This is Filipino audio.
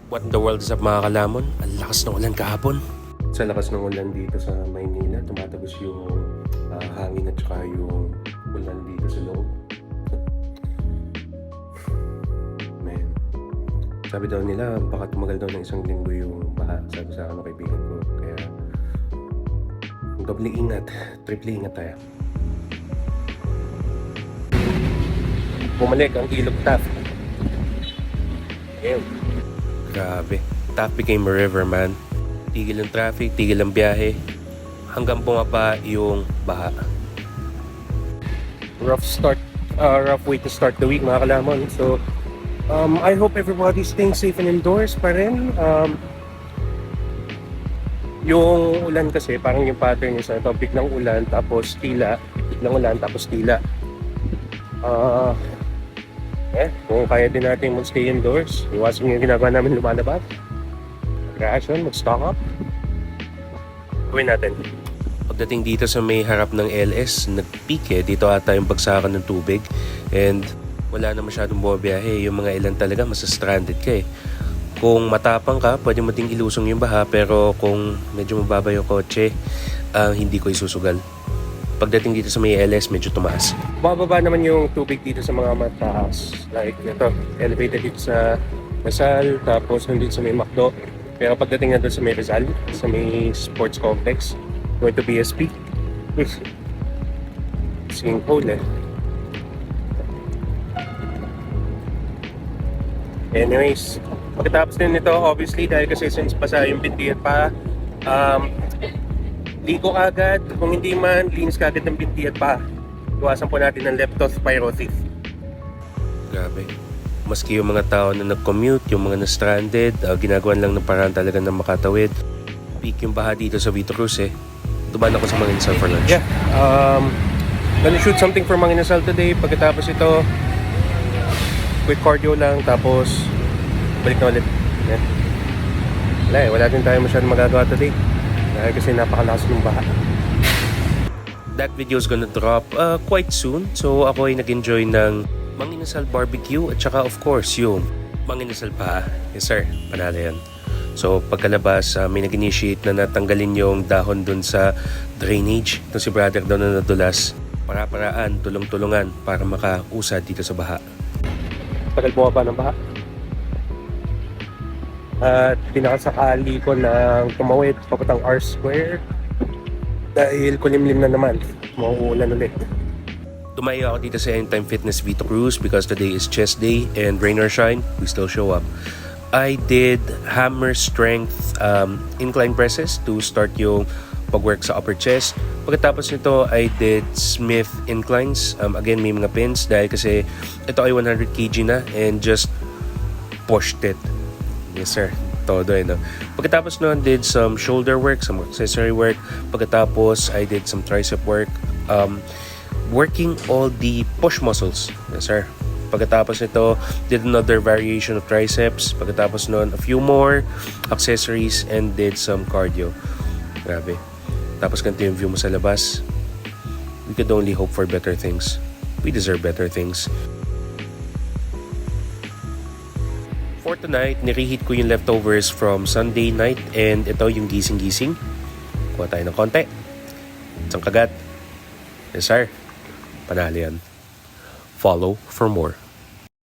What the world is up mga kalamon? Ang lakas ng ulan kahapon. Sa lakas ng ulan dito sa Maynila, tumatagos yung hangin at saka yung ulan dito sa loob. Man. Sabi daw nila, baka tumagal daw ng isang linggo yung baha. Sabi sa akin ng kaibigan ko. Kaya, doble ingat, triple ingat tayo. Bumalik ang ilog Taft. Ayun. Grabe. Taft became a river, man. Tigil ang traffic, tigil ang biyahe. Hanggang bumaba yung baha. Rough way to start the week, mga kalamon. So, I hope everybody's staying safe and indoors pa rin. Yung ulan kasi, parang yung pattern niya sa topic ng ulan, tapos tila. Ng ulan, tapos tila. Kung kaya din natin mag-stay indoors, iwasan yung ginagawa namin lumalabas. Mag-ration, mag-stock up. Gawin natin. Pagdating dito sa may harap ng LS, nag-peak dito ata yung bagsakan ng tubig. And wala na masyadong bumabiyahe. Yung mga ilan talaga, masa-stranded ka Kung matapang ka, pwede mo ding ilusong yung baha. Pero kung medyo mababa yung kotse, hindi ko isusugal. Pagdating dito sa may LS, medyo tumaas. Bababa naman yung tubig dito sa mga mataas. Like ito, elevated dito sa Rizal, tapos nandito sa may Macdo. Pero pagdating na doon sa may Rizal, sa may sports complex, going to BSP. Sinkhole Anyways, pagkatapos din nito, obviously, dahil kasi since basa yung binti at pa, ligo agad, kung hindi man, linis ka agad ng binti at pa. Iwasan po natin ng leptospirosis. Grabe. Maski yung mga tao na nag-commute, yung mga na-stranded, ginagawan lang ng paraan talaga na makatawid. Peak yung baha dito sa Vito Cruz Tuban ako sa Mang Inasal for lunch. Yeah. Gonna shoot something for Mang Inasal today. Pagkatapos ito, quick cardio lang, tapos balik na ulit. Yeah. Wala din tayo masyadong magagawa today. Dahil kasi napakalakas ng baha. That video is gonna drop quite soon. So ako ay nag-enjoy ng Mang Inasal barbecue at saka of course yung Mang Inasal pa. Yes sir, panalo yan. So pagkalabas, may nag-initiate na natanggalin yung dahon dun sa drainage. Ito si brother daw na nadulas. Para-paraan, tulong-tulungan para makausad dito sa baha. Tagal bumaba ng baha. At pinakasakali ko ng tumawid papatang R-Square dahil kulimlim na naman, mauulan ulit. Tumayo ako dito sa Anytime Fitness Vito Cruz because today is chest day and rain or shine, we still show up. I did hammer strength incline presses to start yung pag-work sa upper chest. Pagkatapos nito, I did Smith inclines. Again, may mga pins dahil kasi ito ay 100 kg na and just pushed it. Yes sir, todo no. Pagkatapos noon, did some shoulder work, some accessory work. Pagkatapos, I did some tricep work. Working all the push muscles. Yes sir. Pagkatapos nito, did another variation of triceps. Pagkatapos noon, a few more accessories and did some cardio. Grabe. Tapos ganito yung view mo sa labas. We could only hope for better things. We deserve better things. For tonight, nireheat ko yung leftovers from Sunday night and ito yung gising-gising. Kuha tayo ng konti. Isang kagat. Yes sir. Panalo yan. Follow for more.